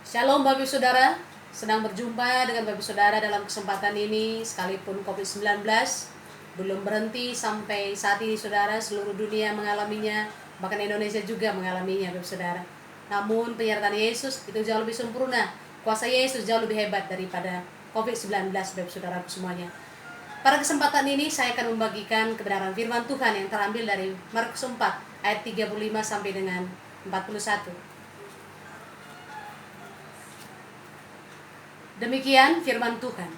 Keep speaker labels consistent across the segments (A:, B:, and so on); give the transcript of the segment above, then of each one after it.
A: Shalom Bapak Saudara, senang berjumpa dengan Bapak Saudara dalam kesempatan ini. Sekalipun COVID-19 belum berhenti sampai saat ini Saudara, seluruh dunia mengalaminya, bahkan Indonesia juga mengalaminya Bapak Saudara. Namun penyertaan Yesus itu jauh lebih sempurna, kuasa Yesus jauh lebih hebat daripada COVID-19 Bapak Saudara semuanya. Pada kesempatan ini saya akan membagikan kebenaran firman Tuhan yang terambil dari Markus 4 ayat 35 sampai dengan 41. Demikian firman Tuhan.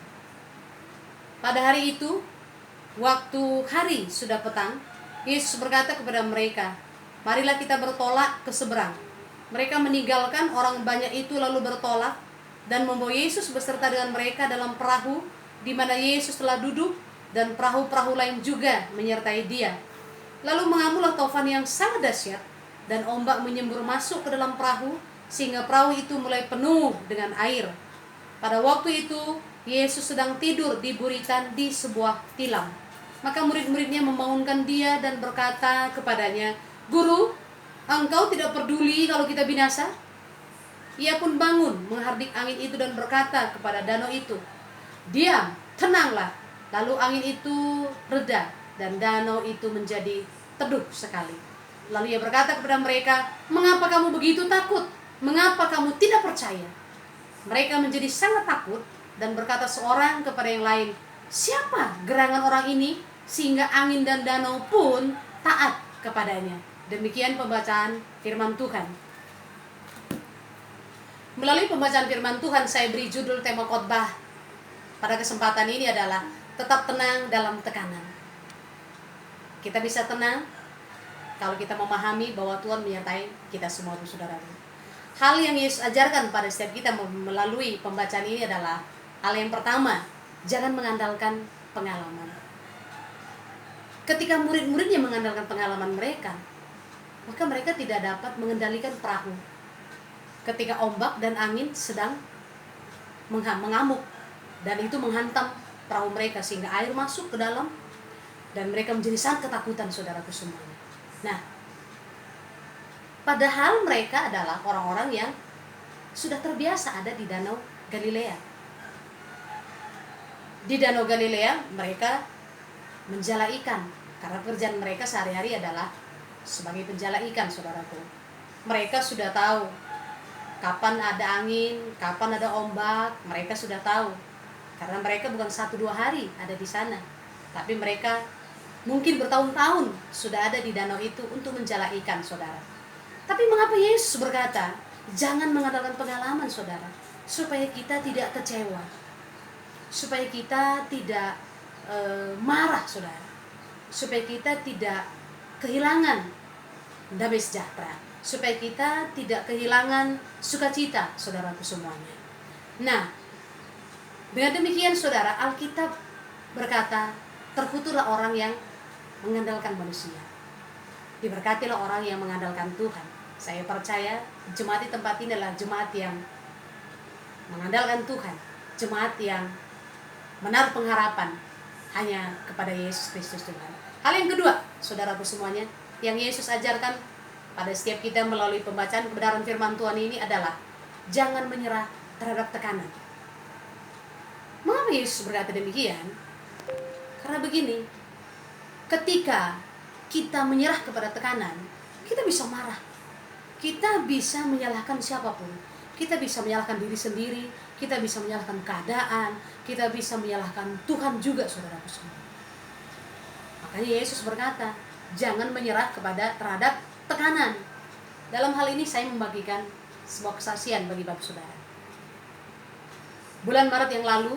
A: Pada hari itu, waktu hari sudah petang, Yesus berkata kepada mereka, "Marilah kita bertolak ke seberang." Mereka meninggalkan orang banyak itu lalu bertolak dan membawa Yesus beserta dengan mereka dalam perahu di mana Yesus telah duduk, dan perahu-perahu lain juga menyertai Dia. Lalu mengamulah taufan yang sangat dahsyat dan ombak menyembur masuk ke dalam perahu sehingga perahu itu mulai penuh dengan air. Pada waktu itu, Yesus sedang tidur di buritan di sebuah tilam. Maka murid-muridnya membangunkan Dia dan berkata kepadanya, "Guru, engkau tidak peduli kalau kita binasa?" Ia pun bangun, menghardik angin itu dan berkata kepada danau itu, "Diam, tenanglah." Lalu angin itu reda dan danau itu menjadi teduh sekali. Lalu Ia berkata kepada mereka, "Mengapa kamu begitu takut? Mengapa kamu tidak percaya?" Mereka menjadi sangat takut dan berkata seorang kepada yang lain, "Siapa gerangan orang ini sehingga angin dan danau pun taat kepadanya?" Demikian pembacaan firman Tuhan. Melalui pembacaan firman Tuhan, saya beri judul tema khotbah pada kesempatan ini adalah tetap tenang dalam tekanan. Kita bisa tenang kalau kita memahami bahwa Tuhan menyertai kita semua, saudara. Hal yang Yesus ajarkan pada setiap kita melalui pembacaan ini adalah hal yang pertama, jangan mengandalkan pengalaman. Ketika murid-muridnya mengandalkan pengalaman mereka, maka mereka tidak dapat mengendalikan perahu. Ketika ombak dan angin sedang mengamuk dan itu menghantam perahu mereka sehingga air masuk ke dalam dan mereka menjadi sangat ketakutan, saudaraku semuanya. Nah, padahal mereka adalah orang-orang yang sudah terbiasa ada di Danau Galilea. Di Danau Galilea mereka menjala ikan, karena pekerjaan mereka sehari-hari adalah sebagai penjala ikan, saudaraku. Mereka sudah tahu kapan ada angin, kapan ada ombak, mereka sudah tahu. Karena mereka bukan 1-2 hari ada di sana, tapi mereka mungkin bertahun-tahun sudah ada di danau itu untuk menjala ikan, saudara. Tapi mengapa Yesus berkata, jangan mengandalkan pengalaman, saudara, supaya kita tidak kecewa, supaya kita tidak marah, saudara, supaya kita tidak kehilangan damai sejahtera, supaya kita tidak kehilangan sukacita, saudaraku semuanya. Nah, dengan demikian, saudara, Alkitab berkata, terkutuklah orang yang mengandalkan manusia, diberkatilah orang yang mengandalkan Tuhan. Saya percaya jemaat di tempat ini adalah jemaat yang mengandalkan Tuhan, jemaat yang menaruh pengharapan hanya kepada Yesus Kristus Tuhan. Hal yang kedua, saudaraku semuanya, yang Yesus ajarkan pada setiap kita melalui pembacaan kebenaran firman Tuhan ini adalah jangan menyerah terhadap tekanan. Mengapa Yesus berkata demikian? Karena begini, ketika kita menyerah kepada tekanan, kita bisa marah, kita bisa menyalahkan siapapun, kita bisa menyalahkan diri sendiri, kita bisa menyalahkan keadaan, kita bisa menyalahkan Tuhan juga, saudaraku semua. Makanya Yesus berkata, jangan menyerah terhadap tekanan. Dalam hal ini saya membagikan sebuah kesaksian bagi Bapak Saudara. Bulan Maret yang lalu,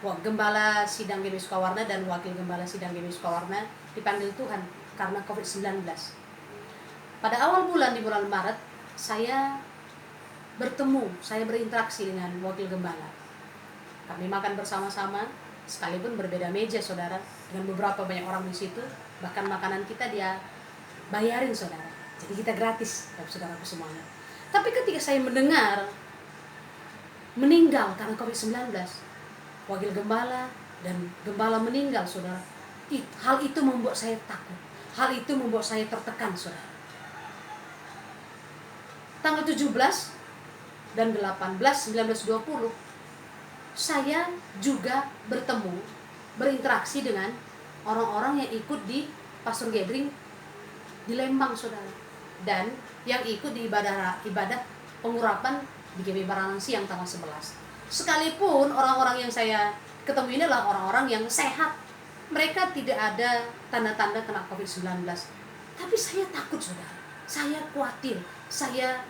A: Gembala Sidang GBI Sukawarna dan Wakil Gembala Sidang GBI Sukawarna dipanggil Tuhan karena COVID-19. Pada awal bulan, di bulan Maret, saya berinteraksi dengan Wakil Gembala. Kami makan bersama-sama, sekalipun berbeda meja, saudara, dengan beberapa banyak orang di situ. Bahkan makanan kita dia bayarin, saudara. Jadi kita gratis, saudaraku semuanya. Tapi ketika saya mendengar meninggal karena COVID-19, Wakil Gembala dan Gembala meninggal, saudara, hal itu membuat saya takut. Hal itu membuat saya tertekan, saudara. tanggal 17 dan 18, 19, 20 saya juga berinteraksi dengan orang-orang yang ikut di Pastor Gathering di Lembang, saudara, dan yang ikut di ibadah pengurapan di GB Baranasi yang tanggal 11. Sekalipun orang-orang yang saya ketemu ini adalah orang-orang yang sehat, mereka tidak ada tanda-tanda kena COVID-19, tapi saya takut, saudara, saya khawatir, saya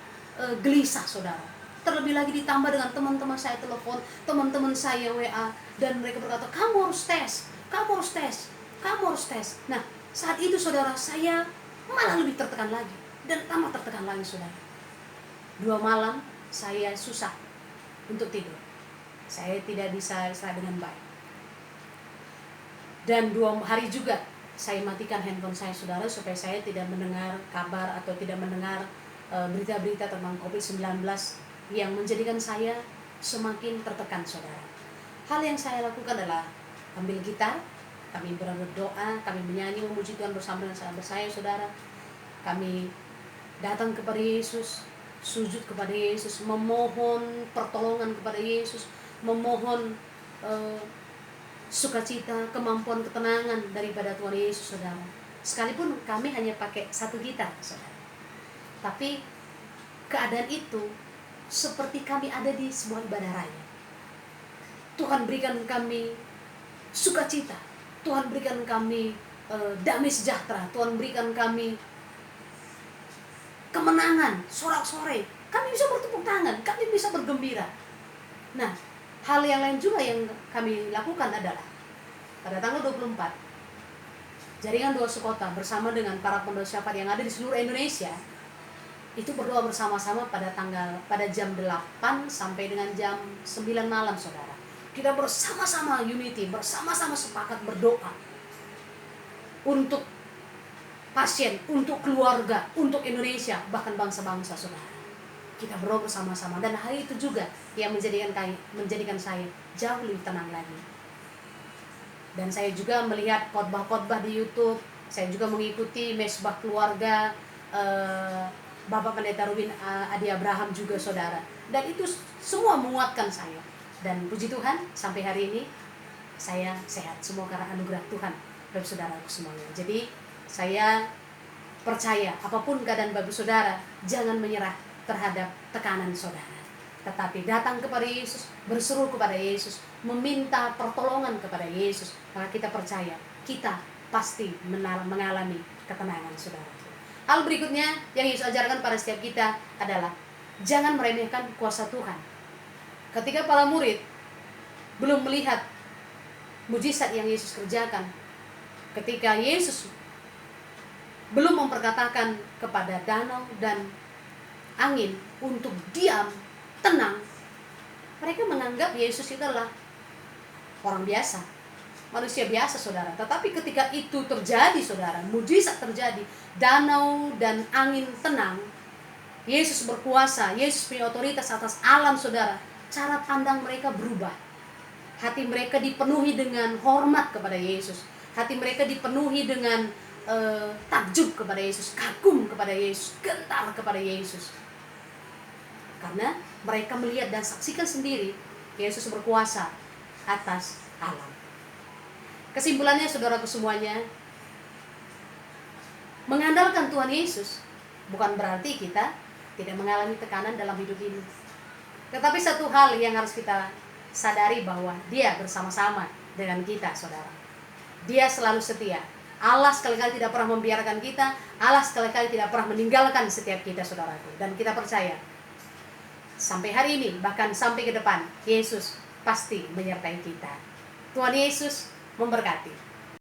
A: gelisah, saudara. Terlebih lagi ditambah dengan teman-teman saya telepon, teman-teman saya WA, dan mereka berkata, kamu harus tes, kamu harus tes, kamu harus tes. Nah, saat itu, saudara, saya malah lebih tertekan lagi, dan tambah tertekan lagi, saudara. 2 malam saya susah untuk tidur, saya tidak bisa istirahat dengan baik, dan 2 hari juga saya matikan handphone saya, saudara, supaya saya tidak mendengar kabar atau tidak mendengar berita-berita tentang COVID-19 yang menjadikan saya semakin tertekan, saudara. Hal yang saya lakukan adalah ambil gitar, kami berdoa, kami menyanyi memuji Tuhan bersama dengan sahabat saya, saudara. Kami datang kepada Yesus, sujud kepada Yesus, memohon pertolongan kepada Yesus, memohon sukacita, kemampuan, ketenangan daripada Tuhan Yesus, saudara. Sekalipun kami hanya pakai 1 gitar, saudara, tapi keadaan itu seperti kami ada di sebuah ibadah raya. Tuhan berikan kami sukacita, Tuhan berikan kami damai sejahtera, Tuhan berikan kami kemenangan. Sorak-sore kami bisa bertepuk tangan, kami bisa bergembira. Nah, hal yang lain juga yang kami lakukan adalah pada tanggal 24, jaringan doa sekota bersama dengan para pembawa syafaat yang ada di seluruh Indonesia itu berdoa bersama-sama pada jam 8 sampai dengan jam 9 malam, saudara. Kita bersama-sama unity, bersama-sama sepakat berdoa untuk pasien, untuk keluarga, untuk Indonesia, bahkan bangsa-bangsa, saudara. Kita berdoa bersama-sama, dan hari itu juga yang menjadikan saya jauh lebih tenang lagi. Dan saya juga melihat khotbah-khotbah di YouTube, saya juga mengikuti mesbah keluarga Bapak Pendeta Ruben Adi Abraham juga, saudara, dan itu semua menguatkan saya. Dan puji Tuhan, sampai hari ini saya sehat, semua karena anugerah Tuhan, Bapak saudaraku semuanya. Jadi saya percaya apapun keadaan Bapak saudara, jangan menyerah terhadap tekanan saudara, tetapi datang kepada Yesus, berseru kepada Yesus, meminta pertolongan kepada Yesus, maka kita percaya kita pasti mengalami ketenangan, saudara. Hal berikutnya yang Yesus ajarkan pada setiap kita adalah jangan meremehkan kuasa Tuhan. Ketika para murid belum melihat mujizat yang Yesus kerjakan, ketika Yesus belum memperkatakan kepada danau dan angin untuk diam, tenang, mereka menganggap Yesus itu adalah orang biasa, manusia biasa, saudara. Tetapi ketika itu terjadi, saudara, mujizat terjadi, danau dan angin tenang, Yesus berkuasa, Yesus punya otoritas atas alam, saudara. Cara pandang mereka berubah, hati mereka dipenuhi dengan hormat kepada Yesus, hati mereka dipenuhi dengan takjub kepada Yesus, kagum kepada Yesus, gentar kepada Yesus, karena mereka melihat dan saksikan sendiri Yesus berkuasa atas alam. Kesimpulannya, saudaraku semuanya, mengandalkan Tuhan Yesus bukan berarti kita tidak mengalami tekanan dalam hidup ini. Tetapi satu hal yang harus kita sadari, bahwa Dia bersama-sama dengan kita, saudara. Dia selalu setia. Allah sekali-kali tidak pernah membiarkan kita, Allah sekali-kali tidak pernah meninggalkan setiap kita, saudaraku. Dan kita percaya sampai hari ini, bahkan sampai ke depan, Yesus pasti menyertai kita. Tuhan Yesus memberkati.